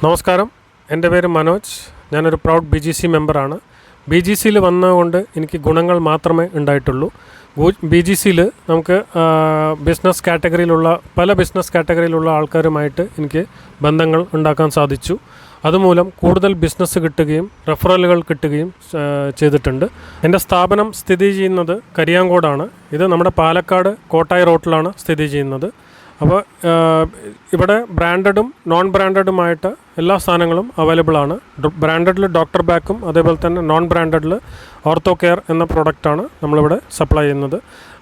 നമസ്കാരം, എൻ്റെ പേര് മനോജ്. ഞാനൊരു പ്രൗഡ് BGC മെമ്പറാണ്. BGCയിൽ വന്നതുകൊണ്ട് എനിക്ക് ഗുണങ്ങൾ മാത്രമേ ഉണ്ടായിട്ടുള്ളൂ. BGCയിൽ നമുക്ക് പല ബിസിനസ് കാറ്റഗറിയിലുള്ള ആൾക്കാരുമായിട്ട് എനിക്ക് ബന്ധങ്ങൾ ഉണ്ടാക്കാൻ സാധിച്ചു. അതുമൂലം കൂടുതൽ ബിസിനസ് കിട്ടുകയും റെഫറലുകൾ കിട്ടുകയും ചെയ്തിട്ടുണ്ട്. എൻ്റെ സ്ഥാപനം സ്ഥിതി ചെയ്യുന്നത് കരിയാങ്കോടാണ്. ഇത് നമ്മുടെ പാലക്കാട് കോട്ടായി റോട്ടിലാണ് സ്ഥിതി ചെയ്യുന്നത്. അപ്പോൾ ഇവിടെ ബ്രാൻഡഡും നോൺ ബ്രാൻഡഡുമായിട്ട് എല്ലാ സാധനങ്ങളും അവൈലബിൾ ആണ്. ബ്രാൻഡഡിൽ ഡോക്ടർ ബാക്കും അതേപോലെ തന്നെ നോൺ ബ്രാൻഡഡിൽ ഓർത്തോ കെയർ എന്ന പ്രോഡക്റ്റാണ് നമ്മളിവിടെ സപ്ലൈ ചെയ്യുന്നത്.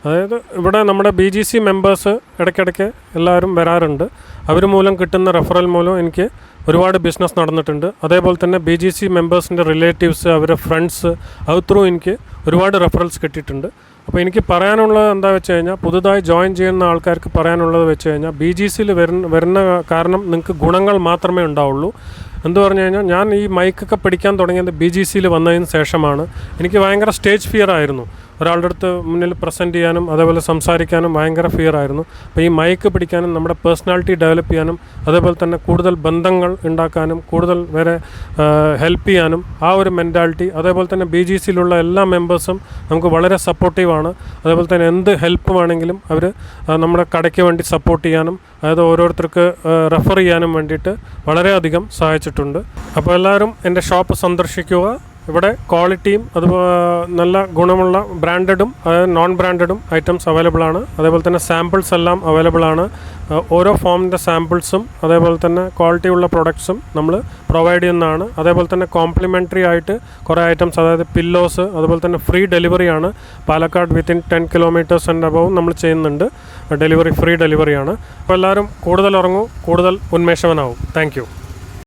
അതായത് ഇവിടെ നമ്മുടെ BGC മെമ്പേഴ്സ് ഇടയ്ക്കിടയ്ക്ക് എല്ലാവരും വരാറുണ്ട്. അവർ മൂലം കിട്ടുന്ന റെഫറൽ മൂലം എനിക്ക് ഒരുപാട് ബിസിനസ് നടന്നിട്ടുണ്ട്. അതേപോലെ തന്നെ BGC മെമ്പേഴ്സിൻ്റെ റിലേറ്റീവ്സ്, അവരുടെ ഫ്രണ്ട്സ്, അത് ത്രൂ എനിക്ക് ഒരുപാട് റെഫറൽസ് കിട്ടിയിട്ടുണ്ട്. അപ്പോൾ എനിക്ക് പറയാനുള്ളത് എന്താ വെച്ച് കഴിഞ്ഞാൽ, പുതുതായി ജോയിൻ ചെയ്യുന്ന ആൾക്കാർക്ക് പറയാനുള്ളത് വെച്ച് കഴിഞ്ഞാൽ, BGCയിൽ വരുന്ന കാരണം നിങ്ങൾക്ക് ഗുണങ്ങൾ മാത്രമേ ഉണ്ടാവുള്ളൂ. എന്തു പറഞ്ഞു കഴിഞ്ഞാൽ, ഞാൻ ഈ മൈക്കൊക്കെ പിടിക്കാൻ തുടങ്ങിയത് BGCയിൽ വന്നതിന് ശേഷമാണ്. എനിക്ക് ഭയങ്കര സ്റ്റേജ് ഫിയർ ആയിരുന്നു. ഒരാളുടെ അടുത്ത് മുന്നിൽ പ്രസൻറ്റ് ചെയ്യാനും അതേപോലെ സംസാരിക്കാനും ഭയങ്കര ഫിയർ ആയിരുന്നു. അപ്പോൾ ഈ മൈക്ക് പിടിക്കാനും നമ്മുടെ പേഴ്സണാലിറ്റി ഡെവലപ്പ് ചെയ്യാനും അതേപോലെ തന്നെ കൂടുതൽ ബന്ധങ്ങൾ ഉണ്ടാക്കാനും കൂടുതൽ വരെ ഹെൽപ്പ് ചെയ്യാനും ആ ഒരു മെൻറ്റാലിറ്റി, അതേപോലെ തന്നെ BGCയിലുള്ള എല്ലാ മെമ്പേഴ്സും നമുക്ക് വളരെ സപ്പോർട്ടീവാണ്. അതേപോലെ തന്നെ എന്ത് ഹെൽപ്പ് വേണമെങ്കിലും അവർ നമ്മുടെ കടയ്ക്ക് വേണ്ടി സപ്പോർട്ട് ചെയ്യാനും അതായത് ഓരോരുത്തർക്ക് റെഫർ ചെയ്യാനും വേണ്ടിയിട്ട് വളരെയധികം സഹായിച്ചിട്ടുണ്ട്. അപ്പോൾ എല്ലാവരും എൻ്റെ ഷോപ്പ് സന്ദർശിക്കുക. ഇവിടെ ക്വാളിറ്റിയും അതുപോലെ നല്ല ഗുണമുള്ള ബ്രാൻഡഡും നോൺ ബ്രാൻഡഡും ഐറ്റംസ് അവൈലബിൾ ആണ്. അതേപോലെ തന്നെ സാമ്പിൾസ് എല്ലാം അവൈലബിൾ ആണ്. ഓരോ ഫോമിൻ്റെ സാമ്പിൾസും അതേപോലെ തന്നെ ക്വാളിറ്റി ഉള്ള പ്രൊഡക്ട്സും നമ്മൾ പ്രൊവൈഡ് ചെയ്യുന്നതാണ്. അതേപോലെ തന്നെ കോംപ്ലിമെൻ്ററി ആയിട്ട് കുറേ ഐറ്റംസ്, അതായത് പില്ലോസ്, അതുപോലെ തന്നെ ഫ്രീ ഡെലിവറിയാണ്. Palakkad within 10 kilometres and above നമ്മൾ ചെയ്യുന്നുണ്ട്. ഫ്രീ ഡെലിവറിയാണ്. അപ്പോൾ എല്ലാവരും കൂടുതൽ ഇറങ്ങൂ, കൂടുതൽ ഉന്മേഷവനാവും. Thank you.